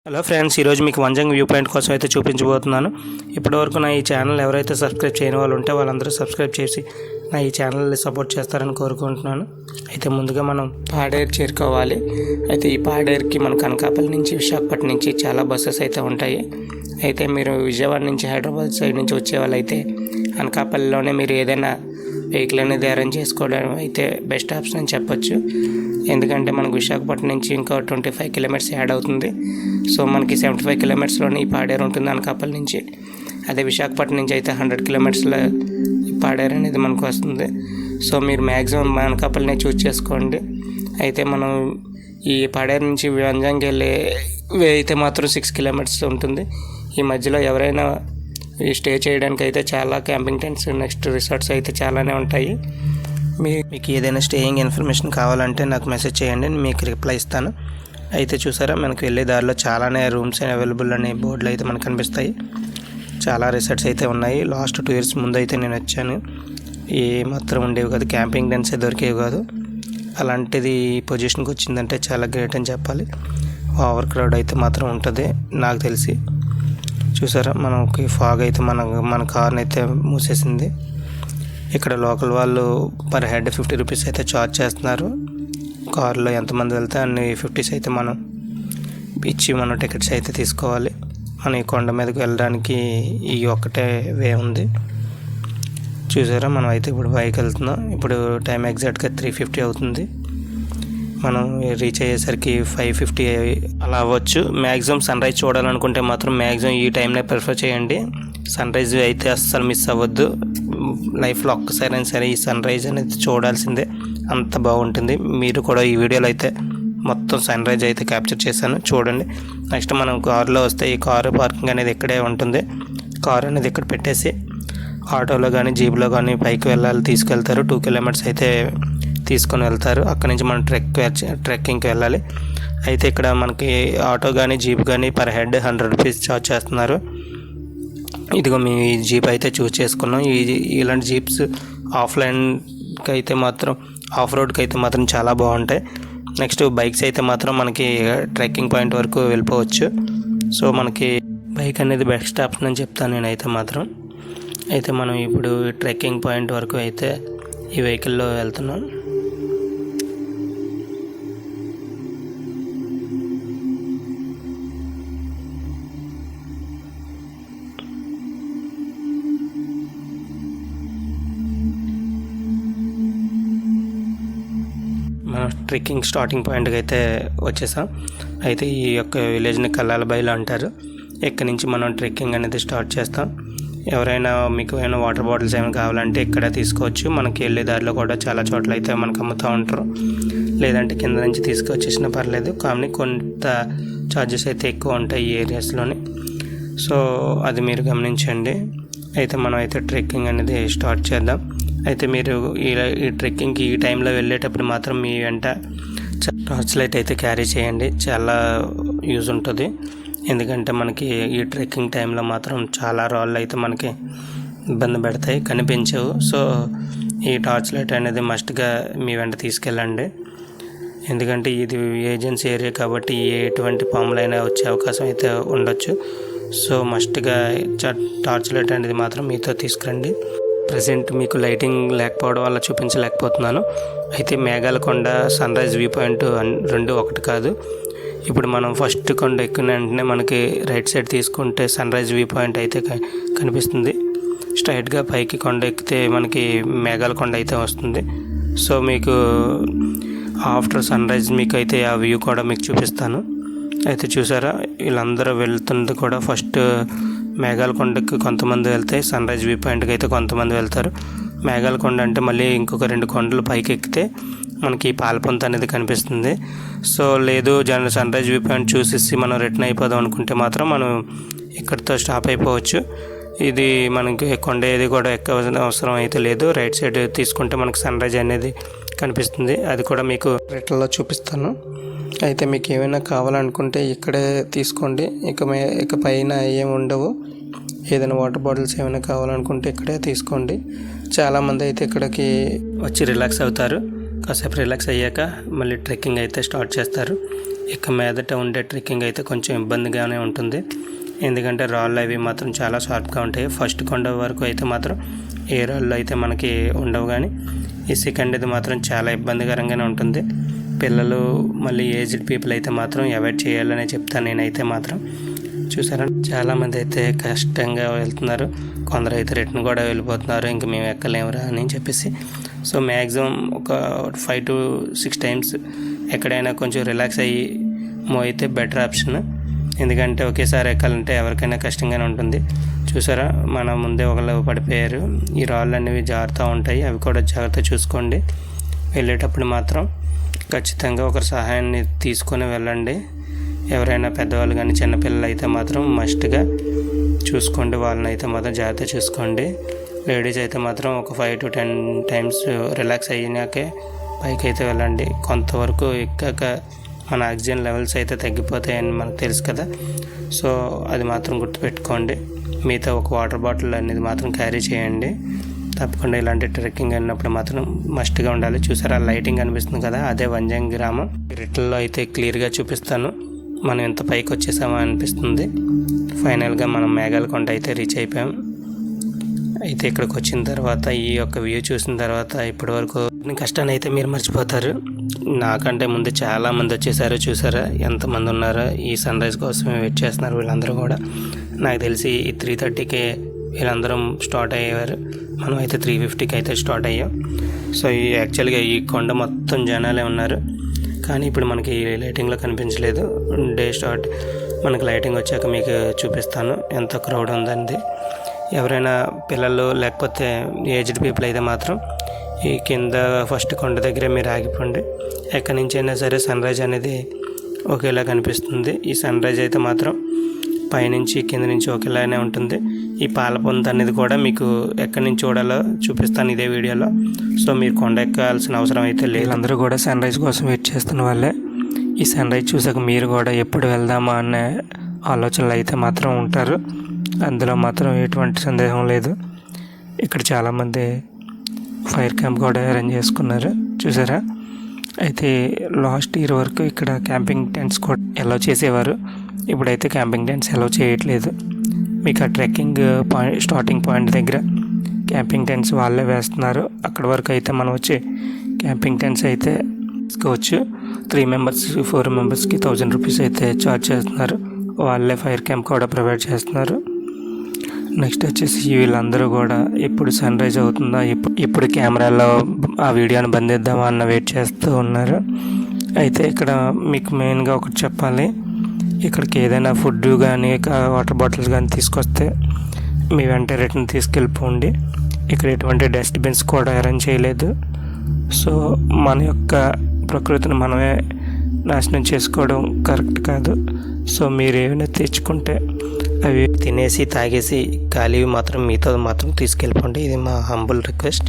Hello friends, ఈరోజు మీకు Vanjangi view point కోసం అయితే చూపించబోతున్నాను. ఇప్పటివరకు నా ఈ ఛానల్ ఎవరైతే సబ్స్క్రైబ్ చేయని వాళ్ళు ఉంటే వాళ్ళందరూ సబ్స్క్రైబ్ చేసి నా ఈ ఛానల్ని సపోర్ట్ చేస్తారని కోరుకుంటున్నాను. అయితే ముందుగా మనం పాడేరు చేరుకోవాలి. అయితే ఈ పాడేరుకి మన అనకాపల్లి నుంచి విశాఖపట్నం నుంచి చాలా బస్సెస్ అయితే ఉంటాయి. అయితే మీరు విజయవాడ నుంచి హైదరాబాద్ సైడ్ నుంచి వచ్చే వాళ్ళైతే అనకాపల్లిలోనే మీరు ఏదైనా వెహికల్ అనేది అరేంజ్ చేసుకోవడం అయితే బెస్ట్ ఆప్షన్ అని చెప్పొచ్చు. ఎందుకంటే మనకు విశాఖపట్నం నుంచి ఇంకా 25 కిలోమీటర్స్ యాడ్ అవుతుంది. సో మనకి 75 కిలోమీటర్స్లోనే ఈ పాడేరు ఉంటుంది అనకాపల్లి నుంచి. అదే విశాఖపట్నం నుంచి అయితే 100 కిలోమీటర్స్ల ఈ పాడేరు అనేది మనకు వస్తుంది. సో మీరు మ్యాక్సిమం అనకాపల్లినే చూస్ చేసుకోండి. అయితే మనం ఈ పాడేరు నుంచి వంజంగి వెళ్ళే అయితే మాత్రం 6 కిలోమీటర్స్ ఉంటుంది. ఈ మధ్యలో ఎవరైనా స్టే చేయడానికి అయితే చాలా క్యాంపింగ్ టెంట్స్, నెక్స్ట్ రిసార్ట్స్ అయితే చాలానే ఉంటాయి. మీకు ఏదైనా స్టేయింగ్ ఇన్ఫర్మేషన్ కావాలంటే నాకు మెసేజ్ చేయండి, నేను మీకు రిప్లై ఇస్తాను. అయితే చూసారా, మనకు వెళ్ళే దారిలో చాలానే రూమ్స్ అవైలబుల్ అనే బోర్డులు అయితే మనకు కనిపిస్తాయి. చాలా రిసార్ట్స్ అయితే ఉన్నాయి. లాస్ట్ 2 ఇయర్స్ ముందు అయితే నేను వచ్చాను, ఏ మాత్రం ఉండేవి కాదు, క్యాంపింగ్ టెంట్సే దొరికేవి కాదు. అలాంటిది పొజిషన్కి వచ్చిందంటే చాలా గ్రేట్ అని చెప్పాలి. ఓవర్ క్రౌడ్ అయితే మాత్రం ఉంటుంది నాకు తెలిసి. చూసారా, మనకి ఫాగ్ అయితే మన కార్ని అయితే మూసేసింది. ఇక్కడ లోకల్ వాళ్ళు పర్ హెడ్ 50 రూపీస్ అయితే ఛార్జ్ చేస్తున్నారు. కారులో ఎంతమంది వెళ్తే అన్ని 50s అయితే మనం ఇచ్చి మనం టికెట్స్ అయితే తీసుకోవాలి. మన ఈ కొండ మీదకి వెళ్ళడానికి ఈ ఒక్కటే వే ఉంది. చూసారా, మనం అయితే ఇప్పుడు బైక్ వెళ్తున్నాం. ఇప్పుడు టైం ఎగ్జాక్ట్గా 3:50 అవుతుంది. మనం రీచ్ అయ్యేసరికి 5:50 అలా అవ్వచ్చు. మ్యాక్సిమం సన్ రైజ్ చూడాలనుకుంటే మాత్రం మ్యాక్సిమం ఈ టైంనే ప్రిఫర్ చేయండి. సన్ రైజ్ అయితే అస్సలు మిస్ అవ్వద్దు. లైఫ్లో ఒక్కసారైనా సరే ఈ సన్ రైజ్ అనేది చూడాల్సిందే, అంత బాగుంటుంది. మీరు కూడా ఈ వీడియోలో అయితే మొత్తం సన్ రైజ్ అయితే క్యాప్చర్ చేశాను, చూడండి. నెక్స్ట్ మనం కారులో వస్తే ఈ కారు పార్కింగ్ అనేది ఇక్కడే ఉంటుంది. కారు అనేది ఇక్కడ పెట్టేసి ఆటోలో కానీ జీప్లో కానీ పైకి తీసుకెళ్తారు. 2 కిలోమీటర్స్ అయితే తీసుకొని వెళ్తారు. అక్కడ నుంచి మనం ట్రెక్కింగ్కి వెళ్ళాలి. అయితే ఇక్కడ మనకి ఆటో కానీ జీప్ కానీ పర్ హెడ్ 100 రూపీస్ ఛార్జ్ చేస్తున్నారు. ఇదిగో మీ జీప్ అయితే చూస్ చేసుకున్నాం. ఇలాంటి జీప్స్ ఆఫ్లైన్కి అయితే మాత్రం, ఆఫ్ రోడ్కి అయితే మాత్రం చాలా బాగుంటాయి. నెక్స్ట్ బైక్స్ అయితే మాత్రం మనకి ట్రెక్కింగ్ పాయింట్ వరకు వెళ్ళిపోవచ్చు. సో మనకి బైక్ అనేది బెస్ట్ ఆప్షన్ అని చెప్తాను నేనైతే మాత్రం. అయితే మనం ఇప్పుడు ట్రెక్కింగ్ పాయింట్ వరకు అయితే ఈ వెహికల్లో వెళ్తున్నాం. మనం ట్రెక్కింగ్ స్టార్టింగ్ పాయింట్కి అయితే వచ్చేసాం. అయితే ఈ యొక్క విలేజ్ని కల్లాలబైలు అంటారు. ఇక్కడి నుంచి మనం ట్రెక్కింగ్ అనేది స్టార్ట్ చేస్తాం. ఎవరైనా మీకు ఏమైనా వాటర్ బాటిల్స్ ఏమైనా కావాలంటే ఇక్కడ తీసుకోవచ్చు. మనకి వెళ్ళే దారిలో కూడా చాలా చోట్ల అయితే మనకు అమ్ముతూ ఉంటారు. లేదంటే కింద నుంచి తీసుకొచ్చేసినా పర్లేదు, కానీ కొంత ఛార్జెస్ అయితే ఎక్కువ ఉంటాయి ఈ ఏరియాస్లోని. సో అది మీరు గమనించండి. అయితే మనం అయితే ట్రెక్కింగ్ అనేది స్టార్ట్ చేద్దాం. అయితే మీరు ఈ ట్రెక్కింగ్కి ఈ టైంలో వెళ్ళేటప్పుడు మాత్రం మీ వెంట టార్చ్ లైట్ అయితే క్యారీ చేయండి, చాలా యూజ్ ఉంటుంది. ఎందుకంటే మనకి ఈ ట్రెక్కింగ్ టైంలో మాత్రం చాలా రాళ్ళు అయితే మనకి ఇబ్బంది పెడతాయి, కనిపించవు. సో ఈ టార్చ్ లైట్ అనేది మస్ట్గా మీ వెంట తీసుకెళ్ళండి. ఎందుకంటే ఇది ఏజెన్సీ ఏరియా కాబట్టి ఎటువంటి పాములైనా వచ్చే అవకాశం అయితే ఉండొచ్చు. సో మస్ట్గా టార్చ్ లైట్ అనేది మాత్రం మీతో తీసుకురండి. ప్రజెంట్ మీకు లైటింగ్ లేకపోవడం వల్ల చూపించలేకపోతున్నాను. అయితే మేఘాల కొండ, సన్ రైజ్ వ్యూ పాయింట్ రెండు ఒకటి కాదు. ఇప్పుడు మనం ఫస్ట్ కొండ ఎక్కిన వెంటనే మనకి రైట్ సైడ్ తీసుకుంటే సన్ రైజ్ వ్యూ పాయింట్ అయితే కనిపిస్తుంది. స్ట్రైట్గా పైకి కొండ ఎక్కితే మనకి మేఘాల కొండ అయితే వస్తుంది. సో మీకు ఆఫ్టర్ సన్ రైజ్ మీకు అయితే ఆ వ్యూ కూడా మీకు చూపిస్తాను. అయితే చూసారా, వీళ్ళందరూ వెళ్తుంది కూడా ఫస్ట్ మేఘాల కొండకి కొంతమంది వెళ్తాయి, సన్ రైజ్ వ్యూ పాయింట్కి అయితే కొంతమంది వెళ్తారు. మేఘాల కొండ అంటే మళ్ళీ ఇంకొక 2 కొండలు పైకి ఎక్కితే మనకి పాలపొంత అనేది కనిపిస్తుంది. సో లేదు సన్ రైజ్ వ్యూ పాయింట్ చూసేసి మనం రిటర్న్ అయిపోదాం అనుకుంటే మాత్రం మనం ఇక్కడితో స్టాప్ అయిపోవచ్చు. ఇది మనకి కొండ ఏది కూడా ఎక్కవలసిన అవసరం అయితే లేదు. రైట్ సైడ్ తీసుకుంటే మనకి సన్ రైజ్ అనేది కనిపిస్తుంది. అది కూడా మీకు రిటర్న్లో చూపిస్తాను. అయితే మీకు ఏమైనా కావాలనుకుంటే ఇక్కడే తీసుకోండి. ఇక పైన ఏమి ఉండవు. ఏదైనా వాటర్ బాటిల్స్ ఏమైనా కావాలనుకుంటే ఇక్కడే తీసుకోండి. చాలామంది అయితే ఇక్కడికి వచ్చి రిలాక్స్ అవుతారు. కాసేపు రిలాక్స్ అయ్యాక మళ్ళీ ట్రెక్కింగ్ అయితే స్టార్ట్ చేస్తారు. ఇక మీదట ఉండే ట్రెక్కింగ్ అయితే కొంచెం ఇబ్బందిగానే ఉంటుంది, ఎందుకంటే రాళ్ళు అవి మాత్రం చాలా షార్ప్గా ఉంటాయి. ఫస్ట్ కొండ వరకు అయితే మాత్రం ఏ రాళ్ళు అయితే మనకి ఉండవు, కానీ ఈ సెకండ్ది మాత్రం చాలా ఇబ్బందికరంగానే ఉంటుంది. పిల్లలు మళ్ళీ ఏజ్డ్ పీపుల్ అయితే మాత్రం అవాయిడ్ చేయాలనే చెప్తాను నేనైతే మాత్రం. చూసారా, చాలామంది అయితే కష్టంగా వెళ్తున్నారు, కొందరు అయితే రిటర్న్ కూడా వెళ్ళిపోతున్నారు, ఇంక మేము ఎక్కలేమురా అని చెప్పేసి. సో మ్యాక్సిమం ఒక 5 to 6 టైమ్స్ ఎక్కడైనా కొంచెం రిలాక్స్ అయ్యి మూవ్ అయితే బెటర్ ఆప్షన్, ఎందుకంటే ఒకేసారి ఎక్కాలంటే ఎవరికైనా కష్టంగానే ఉంటుంది. చూసారా, మన ముందే ఒకళ్ళు పడిపోయారు. ఈ రాళ్ళు అనేవి జారుతూ ఉంటాయి, అవి కూడా జాగ్రత్త చూసుకోండి. వెళ్ళేటప్పుడు మాత్రం ఖచ్చితంగా ఒకరి సహాయాన్ని తీసుకొని వెళ్ళండి. ఎవరైనా పెద్దవాళ్ళు కానీ చిన్నపిల్లలు అయితే మాత్రం మస్ట్గా చూసుకోండి, వాళ్ళని అయితే మాత్రం జాగ్రత్త చూసుకోండి. లేడీస్ అయితే మాత్రం ఒక 5 to 10 టైమ్స్ రిలాక్స్ అయినాకే పైకి అయితే వెళ్ళండి. కొంతవరకు ఎక్కాక మన ఆక్సిజన్ లెవెల్స్ అయితే తగ్గిపోతాయని మనకు తెలుసు కదా, సో అది మాత్రం గుర్తుపెట్టుకోండి. మిగతా ఒక వాటర్ బాటిల్ అనేది మాత్రం క్యారీ చేయండి తప్పకుండా. ఇలాంటి ట్రెక్కింగ్ అయినప్పుడు మాత్రం మస్ట్గా ఉండాలి. చూసారా, లైటింగ్ అనిపిస్తుంది కదా, అదే వంజంగి గ్రామం. రిటర్న్లో అయితే క్లియర్గా చూపిస్తాను. మనం ఎంత పైకి వచ్చేసామో అనిపిస్తుంది. ఫైనల్గా మనం మేఘాలకొండ అయితే రీచ్ అయిపోయాం. అయితే ఇక్కడికి వచ్చిన తర్వాత ఈ యొక్క వ్యూ చూసిన తర్వాత ఇప్పటి వరకు కష్టాన్ని అయితే మీరు మర్చిపోతారు. నాకంటే ముందు చాలామంది వచ్చేసారు. చూసారా ఎంతమంది ఉన్నారో, ఈ సన్ రైజ్ కోసమే వెయిట్ చేస్తున్నారు వీళ్ళందరూ కూడా. నాకు తెలిసి 3:30కే వీళ్ళందరం స్టార్ట్ అయ్యేవారు, మనం అయితే 3:50కి అయితే స్టార్ట్ అయ్యాం. సో యాక్చువల్గా ఈ కొండ మొత్తం జనాలే ఉన్నారు, కానీ ఇప్పుడు మనకి లైటింగ్లో కనిపించలేదు. డే స్టార్ట్ మనకి లైటింగ్ వచ్చాక మీకు చూపిస్తాను ఎంత క్రౌడ్ ఉందండి. ఎవరైనా పిల్లలు లేకపోతే ఏజ్డ్ పీపుల్ అయితే మాత్రం ఈ కింద ఫస్ట్ కొండ దగ్గరే మీరు ఆగిపోండి. ఎక్కడి నుంచి అయినా సరే సన్ రైజ్ అనేది ఒకేలా కనిపిస్తుంది. ఈ సన్ రైజ్ అయితే మాత్రం పైనుంచి కింద నుంచి ఒకేలానే ఉంటుంది. ఈ పాలపొంత అనేది కూడా మీకు ఎక్కడి నుంచి చూడాలో చూపిస్తాను ఇదే వీడియోలో. సో మీరు కొండ ఎక్కాల్సిన అవసరం అయితే లేదు. అందరూ కూడా సన్ రైజ్ కోసం వెయిట్ చేస్తున్న వాళ్ళే. ఈ సన్ రైజ్ చూసాక మీరు కూడా ఎప్పుడు వెళ్దామా అనే ఆలోచనలు అయితే మాత్రం ఉంటారు, అందులో మాత్రం ఎటువంటి సందేహం లేదు. ఇక్కడ చాలామంది ఫైర్ క్యాంప్ కూడా అరేంజ్ చేసుకున్నారు. చూసారా, అయితే లాస్ట్ ఇయర్ వరకు ఇక్కడ క్యాంపింగ్ టెంట్స్ కూడా అలౌ చేసేవారు, ఇప్పుడైతే క్యాంపింగ్ టెంట్స్ అలౌ చేయట్లేదు. మీకు ఆ ట్రెక్కింగ్ స్టార్టింగ్ పాయింట్ దగ్గర క్యాంపింగ్ టెంట్స్ వాళ్ళే వేస్తున్నారు. అక్కడ వరకు అయితే మనం వచ్చి క్యాంపింగ్ టెంట్స్ అయితే తీసుకోవచ్చు. 3 members 4 members 1000 రూపీస్ అయితే ఛార్జ్ చేస్తున్నారు. వాళ్ళే ఫైర్ క్యాంప్ కూడా ప్రొవైడ్ చేస్తున్నారు. నెక్స్ట్ వచ్చేసి వీళ్ళందరూ కూడా ఎప్పుడు సన్ రైజ్ అవుతుందా, ఇప్పుడు కెమెరాలో ఆ వీడియోని బంధిద్దామా అన్న వెయిట్ చేస్తూ ఉన్నారు. అయితే ఇక్కడ మీకు మెయిన్గా ఒకటి చెప్పాలి, ఇక్కడికి ఏదైనా ఫుడ్ కానీ వాటర్ బాటిల్స్ కానీ తీసుకొస్తే మీ వెంట రిటర్న్ తీసుకెళ్ళిపోండి. ఇక్కడ ఎటువంటి డస్ట్బిన్స్ కూడా అరేంజ్ చేయలేదు. సో మన యొక్క ప్రకృతిని మనమే నాశనం చేసుకోవడం కరెక్ట్ కాదు. సో మీరు ఏమైనా తెచ్చుకుంటే అవి తినేసి తాగేసి ఖాళీవి మాత్రం మీతో మాత్రం తీసుకెళ్ళిపోండి. ఇది మా హంబుల్ రిక్వెస్ట్.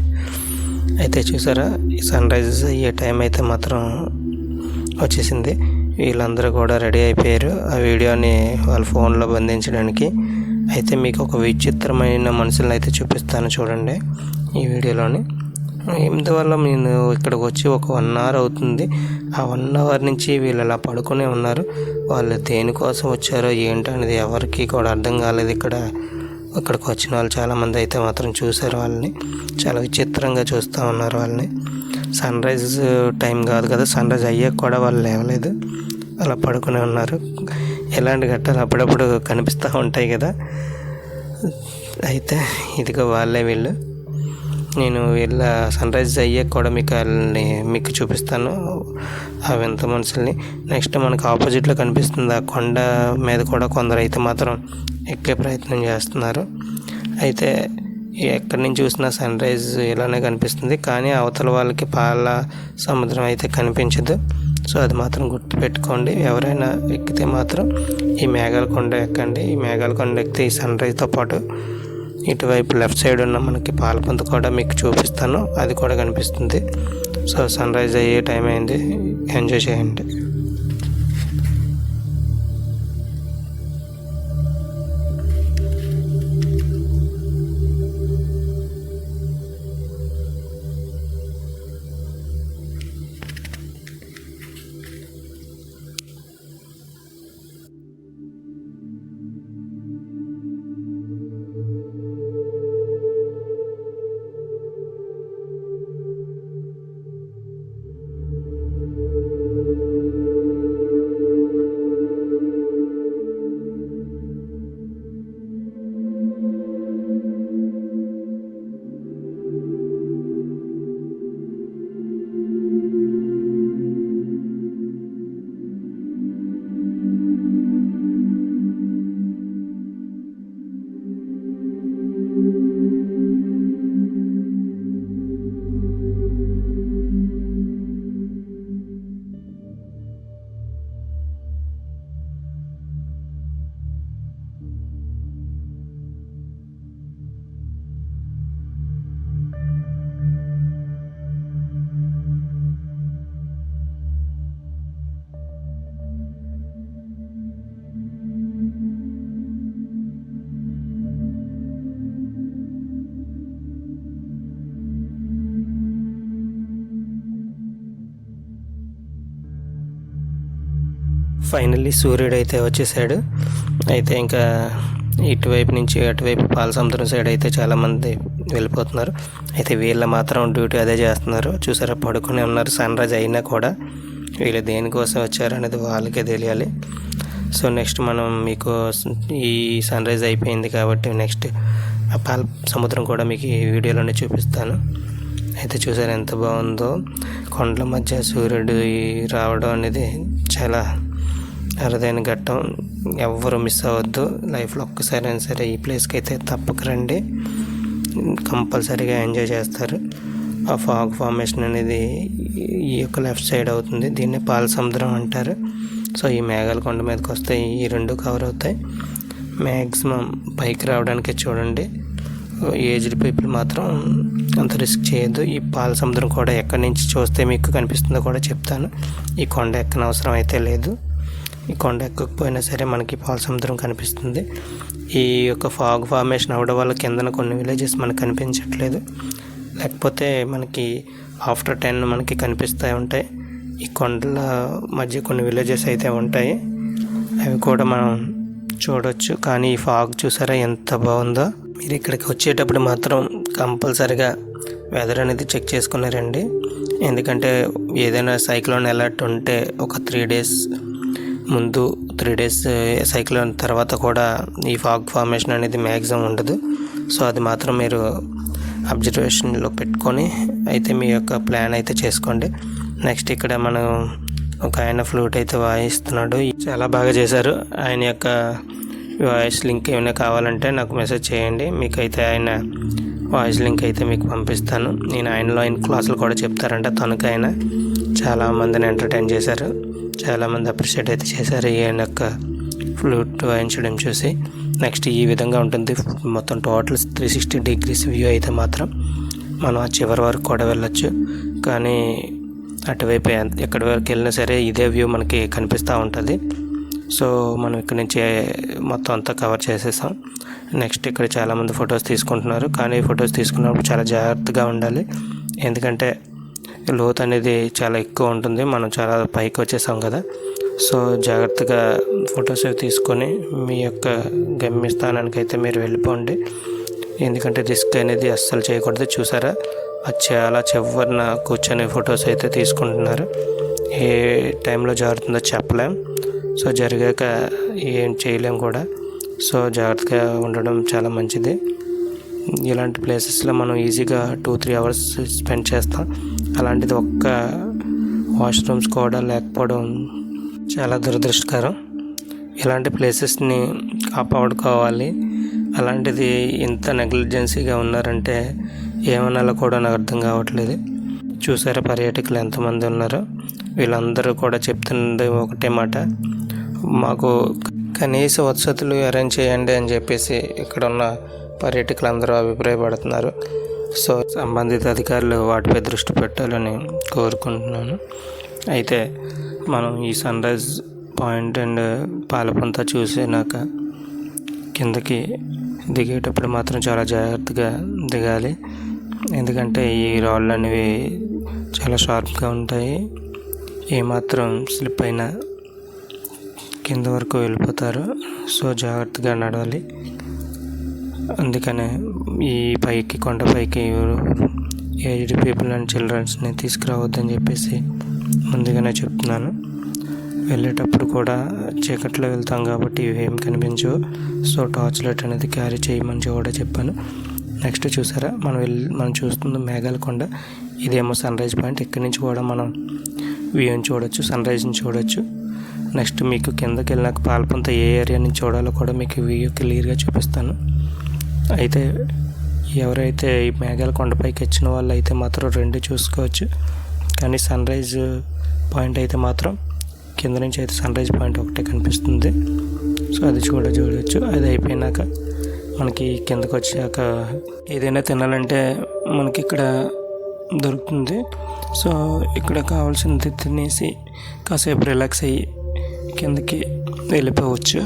అయితే చూసారా, ఈ సన్ రైజెస్ అయ్యే టైం అయితే మాత్రం వచ్చేసింది. వీళ్ళందరూ కూడా రెడీ అయిపోయారు ఆ వీడియోని వాళ్ళ ఫోన్లో బంధించడానికి. అయితే మీకు ఒక విచిత్రమైన మనుషులను అయితే చూపిస్తాను చూడండి ఈ వీడియోలోని. ఇందువల్ల నేను ఇక్కడికి వచ్చి ఒక 1 hour అవుతుంది. ఆ 1 hour నుంచి వీళ్ళు అలా పడుకునే ఉన్నారు. వాళ్ళు దేనికోసం వచ్చారో ఏంటనేది ఎవరికి కూడా అర్థం కాలేదు. ఇక్కడికి వచ్చిన వాళ్ళు చాలామంది అయితే మాత్రం చూశారు వాళ్ళని, చాలా విచిత్రంగా చూస్తూ ఉన్నారు వాళ్ళని. సన్ రైజ్ టైం కాదు కదా, సన్ రైజ్ అయ్యాక కూడా వాళ్ళు లేవలేదు, అలా పడుకునే ఉన్నారు. ఎలాంటి ఘట్టాలు అప్పుడప్పుడు కనిపిస్తూ ఉంటాయి కదా. అయితే ఇదిగో వాళ్ళే వీళ్ళు. నేను వీళ్ళ సన్ రైజ్ అయ్యాక కూడా మీకు చూపిస్తాను ఆ వింత మనుషుల్ని. నెక్స్ట్ మనకు ఆపోజిట్లో కనిపిస్తుంది ఆ కొండ మీద కూడా కొందరు అయితే మాత్రం ఎక్కే ప్రయత్నం చేస్తున్నారు. అయితే ఎక్కడి నుంచి చూసినా సన్ రైజ్ ఇలానే కనిపిస్తుంది, కానీ అవతల వాళ్ళకి పాల సముద్రం అయితే కనిపించదు. సో అది మాత్రం గుర్తుపెట్టుకోండి. ఎవరైనా ఎక్కితే మాత్రం ఈ మేఘాలకొండ ఎక్కండి. ఈ మేఘాలకొండ ఎక్కితే ఈ సన్ రైజ్తో పాటు ఇటువైపు లెఫ్ట్ సైడ్ ఉన్న మనకి పాలపంత కూడా మీకు చూపిస్తాను, అది కూడా కనిపిస్తుంది. సో సన్ రైజ్ అయ్యే టైం అయింది, ఎంజాయ్ చేయండి. ఫైనల్లీ సూర్యుడు అయితే వచ్చేసాడు. అయితే ఇంకా ఇటువైపు నుంచి అటువైపు పాలసముద్రం సైడ్ అయితే చాలామంది వెళ్ళిపోతున్నారు. అయితే వీళ్ళ మాత్రం డ్యూటీ అదే చేస్తున్నారు. చూసారా, పడుకుని ఉన్నారు. సన్ రైజ్ అయినా కూడా వీళ్ళు దేనికోసం వచ్చారు అనేది వాళ్ళకే తెలియాలి. సో నెక్స్ట్ మనం మీకు ఈ సన్ రైజ్ అయిపోయింది కాబట్టి నెక్స్ట్ ఆ సముద్రం కూడా మీకు ఈ వీడియోలోనే చూపిస్తాను. అయితే చూసారు ఎంత బాగుందో. కొండల మధ్య సూర్యుడు రావడం అనేది చాలా అరుదైన ఘట్టం. ఎవ్వరు మిస్ అవ్వద్దు. లైఫ్లో ఒక్కసారైనా సరే ఈ ప్లేస్కి అయితే తప్పక రండి. కంపల్సరీగా ఎంజాయ్ చేస్తారు. ఆ ఫాగ్ ఫార్మేషన్ అనేది ఈ యొక్క లెఫ్ట్ సైడ్ అవుతుంది. దీన్ని పాలసముద్రం అంటారు. సో ఈ మేఘాల కొండ మీదకి వస్తే ఈ రెండు కవర్ అవుతాయి. మ్యాక్సిమం పైకి రావడానికి చూడండి. ఏజ్డ్ పీపుల్ మాత్రం అంత రిస్క్ చేయొద్దు. ఈ పాలసముద్రం కూడా ఎక్కడి నుంచి చూస్తే మీకు కనిపిస్తుందో కూడా చెప్తాను. ఈ కొండ ఎక్కన అవసరం అయితే లేదు. ఈ కొండ ఎక్కకపోయినా సరే మనకి పాలసముద్రం కనిపిస్తుంది. ఈ యొక్క ఫాగ్ ఫార్మేషన్ అవ్వడం వల్ల కిందన కొన్ని విలేజెస్ మనకు కనిపించట్లేదు. లేకపోతే మనకి ఆఫ్టర్ 10 మనకి కనిపిస్తూ ఉంటాయి. ఈ కొండల మధ్య కొన్ని విలేజెస్ అయితే ఉంటాయి, అవి కూడా మనం చూడవచ్చు. కానీ ఈ ఫాగ్ చూసారా ఎంత బాగుందో. మీరు ఇక్కడికి వచ్చేటప్పుడు మాత్రం కంపల్సరిగా వెదర్ అనేది చెక్ చేసుకున్నారండి. ఎందుకంటే ఏదైనా సైక్లోన్ అలర్ట్ ఉంటే ఒక 3 days ముందు, 3 days సైక్లోన్ తర్వాత కూడా ఈ ఫాగ్ ఫార్మేషన్ అనేది మ్యాక్సిమం ఉండదు. సో అది మాత్రం మీరు అబ్జర్వేషన్లో పెట్టుకొని అయితే మీ యొక్క ప్లాన్ అయితే చేసుకోండి. నెక్స్ట్ ఇక్కడ మనం ఒక ఆయన ఫ్లూట్ అయితే వాయిస్తున్నాడు. చాలా బాగా చేశారు. ఆయన యొక్క వాయిస్ లింక్ ఏమైనా కావాలంటే నాకు మెసేజ్ చేయండి. మీకైతే ఆయన వాయిస్ లింక్ అయితే మీకు పంపిస్తాను. ఆయన క్లాసులు కూడా చెప్తారంట. తనకు ఆయన చాలామందిని ఎంటర్టైన్ చేశారు. చాలామంది అప్రిషియేట్ అయితే చేశారు ఈయన యొక్క ఫ్లూట్ వాయించడం చూసి. నెక్స్ట్ ఈ విధంగా ఉంటుంది మొత్తం టోటల్ 360 degrees వ్యూ. అయితే మాత్రం మనం ఆ చివరి వరకు కూడా వెళ్ళొచ్చు. కానీ అటువైపు ఎక్కడి వరకు వెళ్ళినా సరే ఇదే వ్యూ మనకి కనిపిస్తూ ఉంటుంది. సో మనం ఇక్కడ నుంచి మొత్తం అంతా కవర్ చేసేసాం. నెక్స్ట్ ఇక్కడ చాలామంది ఫొటోస్ తీసుకుంటున్నారు. కానీ ఫొటోస్ తీసుకున్నప్పుడు చాలా జాగ్రత్తగా ఉండాలి. ఎందుకంటే లోతు అనేది చాలా ఎక్కువ ఉంటుంది. మనం చాలా పైకి వచ్చేసాం కదా. సో జాగ్రత్తగా ఫొటోస్ తీసుకొని మీ యొక్క గమ్యస్థానానికి అయితే మీరు వెళ్ళిపోండి. ఎందుకంటే రిస్క్ అనేది అస్సలు చేయకూడదు. చూసారా, అది చాలా చివరిన కూర్చొని ఫొటోస్ అయితే తీసుకుంటున్నారు. ఏ టైంలో జరుగుతుందో చెప్పలేం. సో జరిగాక ఏం చేయలేం కూడా. సో జాగ్రత్తగా ఉండడం చాలా మంచిది. ఇలాంటి ప్లేసెస్లో మనం ఈజీగా 2-3 hours స్పెండ్ చేస్తాం. అలాంటిది ఒక్క వాష్రూమ్స్ కూడా లేకపోవడం చాలా దురదృష్టకరం. ఇలాంటి ప్లేసెస్ని కాపాడుకోవాలి. అలాంటిది ఇంత నెగ్లిజెన్సీగా ఉన్నారంటే ఏమనాలో కూడా నాకు అర్థం కావట్లేదు. చూసారా పర్యాటకులు ఎంతమంది ఉన్నారో. వీళ్ళందరూ కూడా చెప్తున్నది ఒకటే మాట, మాకు కనీస వసతులు అరేంజ్ చేయండి అని చెప్పేసి ఇక్కడ ఉన్న పర్యాటకులు అందరూ అభిప్రాయపడుతున్నారు. సో సంబంధిత అధికారులు వాటిపై దృష్టి పెట్టాలని కోరుకుంటున్నాను. అయితే మనం ఈ సన్ రైజ్ పాయింట్ అండ్ పాలపుంత చూసినాక కిందకి దిగేటప్పుడు మాత్రం చాలా జాగ్రత్తగా దిగాలి. ఎందుకంటే ఈ రాళ్ళు అనేవి చాలా షార్ప్గా ఉంటాయి. ఏమాత్రం స్లిప్ అయినా కింద వరకు వెళ్ళిపోతారు. సో జాగ్రత్తగా నడవాలి. అందుకనే ఈ పైకి కొండపైకి ఏజ్డ్ పీపుల్ అండ్ చిల్డ్రన్స్ని తీసుకురావద్దని చెప్పేసి ముందుగానే చెప్తున్నాను. వెళ్ళేటప్పుడు కూడా చీకట్లో వెళ్తాం కాబట్టి ఇవేం కనిపించవు. సో టార్చ్ లైట్ అనేది క్యారీ చేయమని కూడా చెప్పాను. నెక్స్ట్ చూసారా, మనం చూస్తుంది మేఘాల కొండ. ఇదేమో సన్ రైజ్ పాయింట్. ఇక్కడి నుంచి కూడా మనం వ్యూని చూడొచ్చు, సన్ రైజ్ని చూడొచ్చు. నెక్స్ట్ మీకు కిందకి వెళ్ళినాక పాలపుంత ఏ ఏరియా నుంచి చూడాలో కూడా మీకు వ్యూ క్లియర్గా చూపిస్తాను. అయితే ఎవరైతే ఈ మేఘాల కొండపైకి వచ్చిన వాళ్ళు అయితే మాత్రం 2 చూసుకోవచ్చు. కానీ సన్ రైజ్ పాయింట్ అయితే మాత్రం కింద నుంచి అయితే సన్ రైజ్ పాయింట్ ఒకటే కనిపిస్తుంది. సో అది చూడవచ్చు. అది అయిపోయినాక మనకి కిందకు వచ్చాక ఏదైనా తినాలంటే మనకి ఇక్కడ దొరుకుతుంది. సో ఇక్కడ కావాల్సింది తినేసి కాసేపు రిలాక్స్ అయ్యి కిందకి వెళ్ళిపోవచ్చు.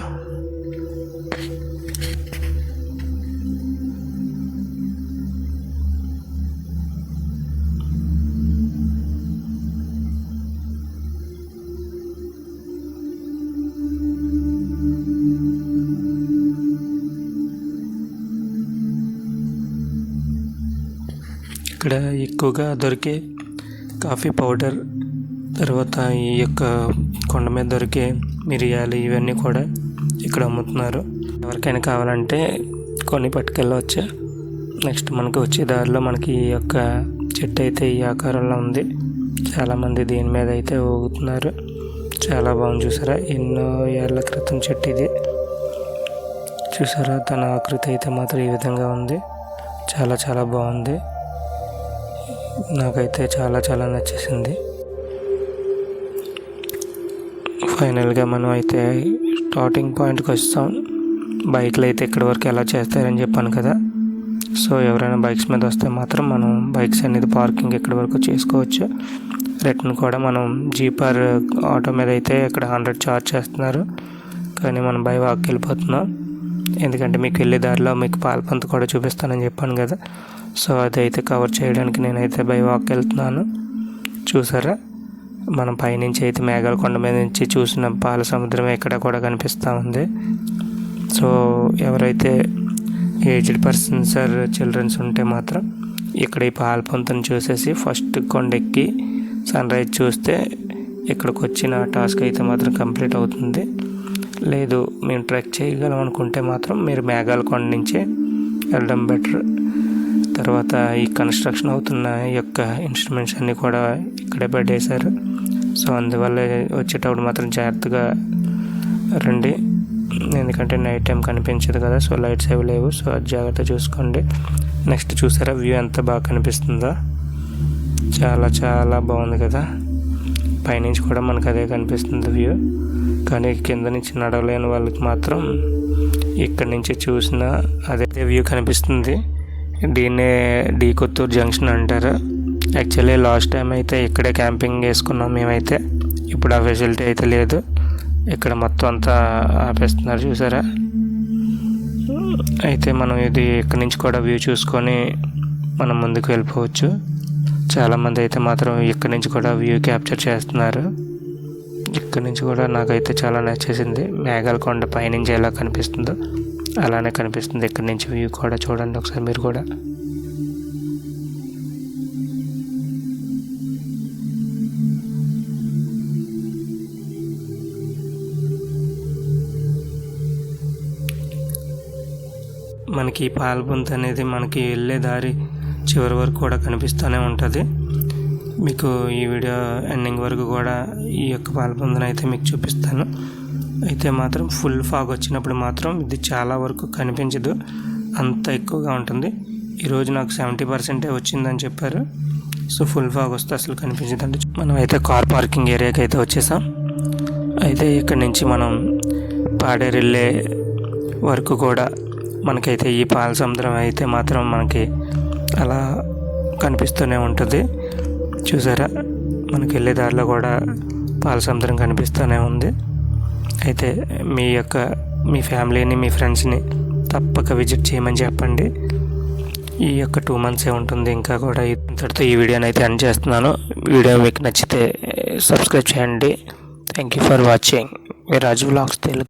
ఇక్కడ ఎక్కువగా దొరికే కాఫీ పౌడర్, తర్వాత ఈ యొక్క కొండ మీద దొరికే మిరియాలు ఇవన్నీ కూడా ఇక్కడ అమ్ముతున్నారు. ఎవరికైనా కావాలంటే కొన్ని పట్టుకెళ్ళవచ్చు. నెక్స్ట్ మనకి వచ్చే దారిలో మనకి ఈ యొక్క చెట్టు అయితే ఈ ఆకారంలో ఉంది. చాలామంది దీని మీద అయితే ఊగుతున్నారు. చాలా బాగుంది చూసారా, ఎన్నో ఏళ్ళ క్రితం చెట్టు ఇది. చూసారా తన ఆకృతి అయితే మాత్రం ఈ విధంగా ఉంది. చాలా చాలా బాగుంది. నాకైతే చాలా చాలా నచ్చేసింది. ఫైనల్గా మనం అయితే స్టార్టింగ్ పాయింట్కి వస్తాం. బైక్లు అయితే ఇక్కడి వరకు ఎలా చేస్తారని చెప్పాను కదా. సో ఎవరైనా బైక్స్ మీద వస్తే మాత్రం మనం బైక్స్ అనేది పార్కింగ్ ఇక్కడి వరకు చేసుకోవచ్చు. రిటర్న్ కూడా మనం జీప్ ఆర్ ఆటో మీద అయితే ఇక్కడ 100 ఛార్జ్ చేస్తున్నారు. కానీ మనం బై వాక్ వెళ్ళిపోతున్నాం. ఎందుకంటే మీకు వెళ్ళే దారిలో మీకు పాలపంత కూడా చూపిస్తానని చెప్పాను కదా. సో అదైతే కవర్ చేయడానికి నేనైతే బై వాక్ వెళ్తున్నాను. చూసారా, మనం పైనుంచి అయితే మేఘాల కొండ మీద నుంచి చూసిన పాల సముద్రం ఇక్కడ కూడా కనిపిస్తూ ఉంది. సో ఎవరైతే ఏజ్డ్ పర్సన్స్ ఆర్ చిల్డ్రన్స్ ఉంటే మాత్రం ఇక్కడ ఈ పాలపంతను చూసేసి ఫస్ట్ కొండెక్కి సన్ రైజ్ చూస్తే ఇక్కడికి వచ్చిన టాస్క్ అయితే మాత్రం కంప్లీట్ అవుతుంది. లేదు మేము ట్రెక్ చేయగలం అనుకుంటే మాత్రం మీరు మేఘాల కొండ నుంచే వెళ్ళడం బెటర్. తర్వాత ఈ కన్స్ట్రక్షన్ అవుతున్న ఈ యొక్క ఇన్స్ట్రుమెంట్స్ అన్నీ కూడా ఇక్కడే పెట్టేశారు. సో అందువల్ల వచ్చేటప్పుడు మాత్రం జాగ్రత్తగా రండి, ఎందుకంటే నైట్ టైం కనిపించదు కదా. సో లైట్స్ అవి లేవు. సో అది జాగ్రత్త చూసుకోండి. నెక్స్ట్ చూసారా వ్యూ ఎంత బాగా కనిపిస్తుందో, చాలా చాలా బాగుంది కదా. పైనుంచి కూడా మనకు అదే కనిపిస్తుంది వ్యూ. కానీ కింద నుంచి నడవలేని వాళ్ళకి మాత్రం ఇక్కడి నుంచి చూసిన అదే వ్యూ కనిపిస్తుంది. దీన్నే డి కొత్తూరు జంక్షన్ అంటారు. యాక్చువల్లీ లాస్ట్ టైం అయితే ఇక్కడే క్యాంపింగ్ వేసుకున్నాం మేమైతే. ఇప్పుడు ఆ ఫెసిలిటీ అయితే లేదు. ఇక్కడ మొత్తం అంతా ఆపేస్తున్నారు చూసారా. అయితే మనం ఇది ఇక్కడి నుంచి కూడా వ్యూ చూసుకొని మనం ముందుకు వెళ్ళిపోవచ్చు. చాలామంది అయితే మాత్రం ఇక్కడి నుంచి కూడా వ్యూ క్యాప్చర్ చేస్తున్నారు. ఇక్కడి నుంచి కూడా నాకైతే చాలా నచ్చేసింది. మేఘాల కొండ పైనుంచి ఎలా కనిపిస్తుందో అలానే కనిపిస్తుంది ఇక్కడి నుంచి వ్యూ కూడా. చూడండి ఒకసారి మీరు కూడా. మనకి ఈ పాలపంత అనేది మనకి వెళ్ళే దారి చివరి వరకు కూడా కనిపిస్తూనే ఉంటుంది. మీకు ఈ వీడియో ఎండింగ్ వరకు కూడా ఈ యొక్క పాలపంతను అయితే మీకు చూపిస్తాను. అయితే మాత్రం ఫుల్ ఫాగ్ వచ్చినప్పుడు మాత్రం ఇది చాలా వరకు కనిపించదు, అంత ఎక్కువగా ఉంటుంది. ఈరోజు నాకు 70% వచ్చిందని చెప్పారు. సో ఫుల్ ఫాగ్ వస్తే అసలు కనిపించదండి. మనం అయితే కార్ పార్కింగ్ ఏరియాకి అయితే వచ్చేసాం. అయితే ఇక్కడ నుంచి మనం పాడేరు వెళ్ళే వరకు కూడా మనకైతే ఈ పాల సముద్రం అయితే మాత్రం మనకి అలా కనిపిస్తూనే ఉంటుంది. చూసారా, మనకి వెళ్ళే దారిలో కూడా పాల సముద్రం కనిపిస్తూనే ఉంది. అయితే మీ ఫ్యామిలీని మీ ఫ్రెండ్స్ని తప్పక విజిట్ చేయమని చెప్పండి. ఈ యొక్క 2 months ఉంటుంది ఇంకా కూడా. ఇంతటితో ఈ వీడియోని అయితే ఎండ్ చేస్తున్నాను. వీడియో మీకు నచ్చితే సబ్స్క్రైబ్ చేయండి. Thank you for watching. Raju vlogs Telugu.